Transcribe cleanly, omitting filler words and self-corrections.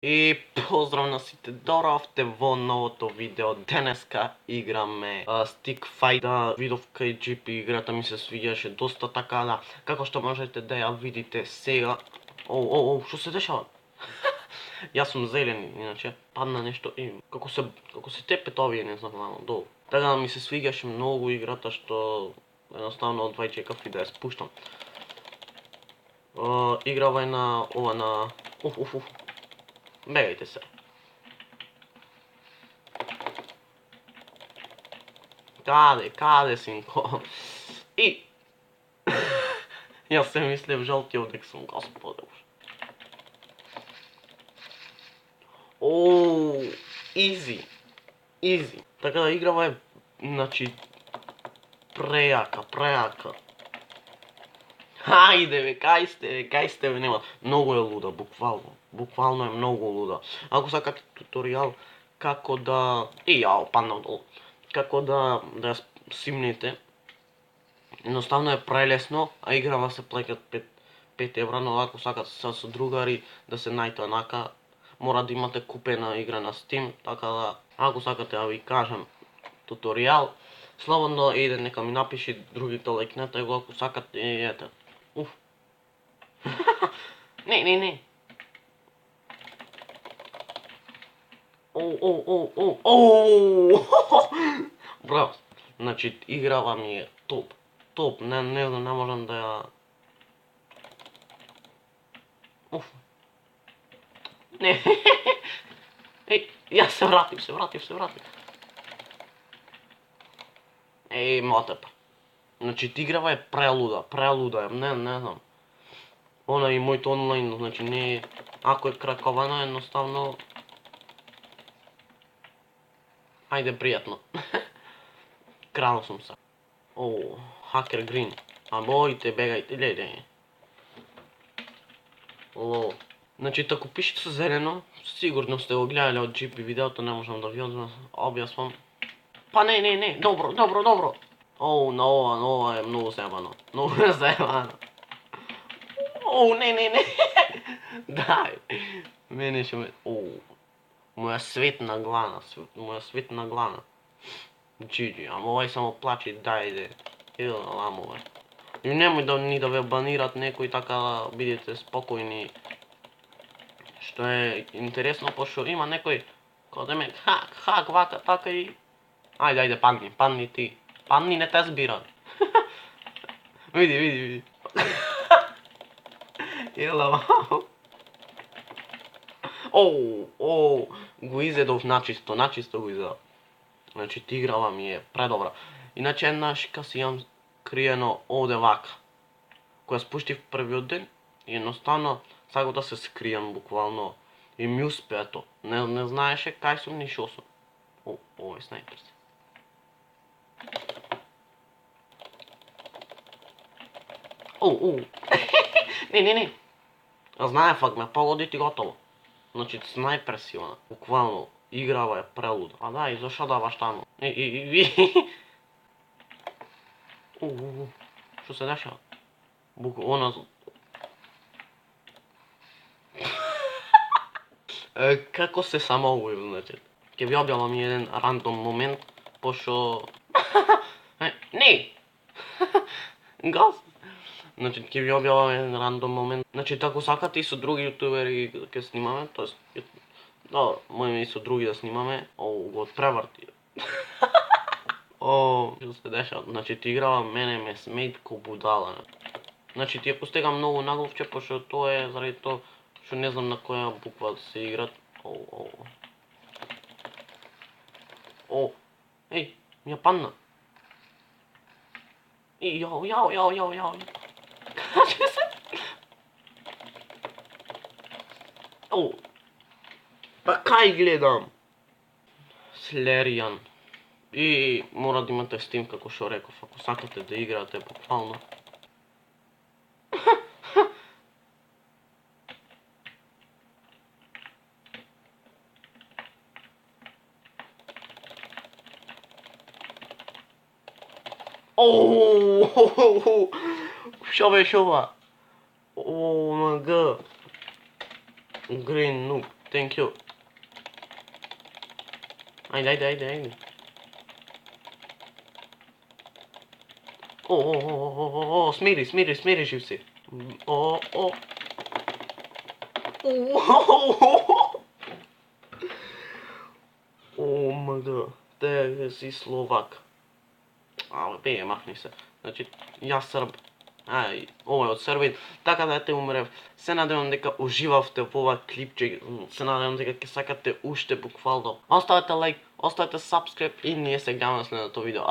И поздрав на сите, доравте во новото видео. Денеска играме Stick Fight. Да, видов кај GP играта ми се свиѓаше доста, така да, како што можете да ја видите сега. Што се дешава? Јас сум зелен, иначе падна нешто и како се тепет овие незабавно долу. Така да ми се свиѓаше многу играта, што едноставно одвај чекав и да ја спуштам. Играва е на ова на бегајте се. Каде синко? И јас се мислев жалтиот дека сум, господе. Изи. Така да играва е, значи, прејака. Хајде бе, кај сте бе, нема. Многу е луда, буквално е многу луда. Ако сакате туторијал како да... паднав долу. Како да ја симнете, едноставно е прелесно, а играва се плаќат 5 евра, но ако сакате со другари да се најте онака, мора да имате купена игра на Steam, така да, ако сакате да ви кажам туторијал, слободно иде, нека ми напиши другите лајкнете го ако сакате и ете. Не. Браво. Значи, играва ми е топ. Не можам да ја... Не. Јас се вратив. Мотеп. Значи, играва е прелуда е, не знам. Она и мојот онлайн, значи не е... Ако е краковано, едноставно... Ајде, пријатно. Крал сум се. Хакер Грин. А боите, бегајте, леде. Значи, тако пишете со зелено, сигурно сте го гледале од GP видеото, не можам да ви објаснам. Па не, добро. На ова е многу заебано. Не. Дај. Мене шо ме... Моја светна глана. GG, ама овај само плачи, дајде. Иде на ламове. И немој да ве банират некој, така да бидете спокојни. Што е интересно, пошто има некој кој да ме хак, вака, така и... Ајде, падни ти. Падни, не те збира. Види. Ела, го изедов начисто го изедов. Значи, играва ми е предобра. Иначе еднаш ка си имам криено овде вака. Која спуштив првиот ден, и едноставно сакав да се скријам буквално. И ми успе, ето. Не знаеше кај сум ни шо сум. Овој снайпер си. Не. Знае фак ме погоди ти готово. Значи, снайпер си, она. Буквално, играва е прелуда. А да, и зашо даваш таму? Што се дешава? Буквално... Како се самоубив, значи? Ке ви објавам еден рандом момент, пошо... Не! Газ! Значи, ке ви објавам еден рандом момент. Значи, тако сакате и со други јутубери ке снимаме, тоест... Да, можеме и со други да снимаме. Го преврти. Што се дешава? Значи, ти играва мене ме смејт ко будала. Значи, ти ја постегам многу нагловче, пошто тоа е заради тоа што не знам на која буква да се играт. Еј, ми ја падна. Јао. Каче се? Па кај гледам? Слеријан. И мора да имате Steam, како што реков, ако сакате да играте буквално. Шо беше ова? ОМГ. Green noob. Thank you. Ајде. О, смири живси. О. ОМГ, те си Словак. Беге, махни се. Значи, јас Срб. Овој од Србин. Така да ете умрев. Се надевам дека уживавте во ова клипче. Се надевам дека ќе сакате уште буквално. Оставете лайк, оставете сабскрип и ние се гледаме на следното видео.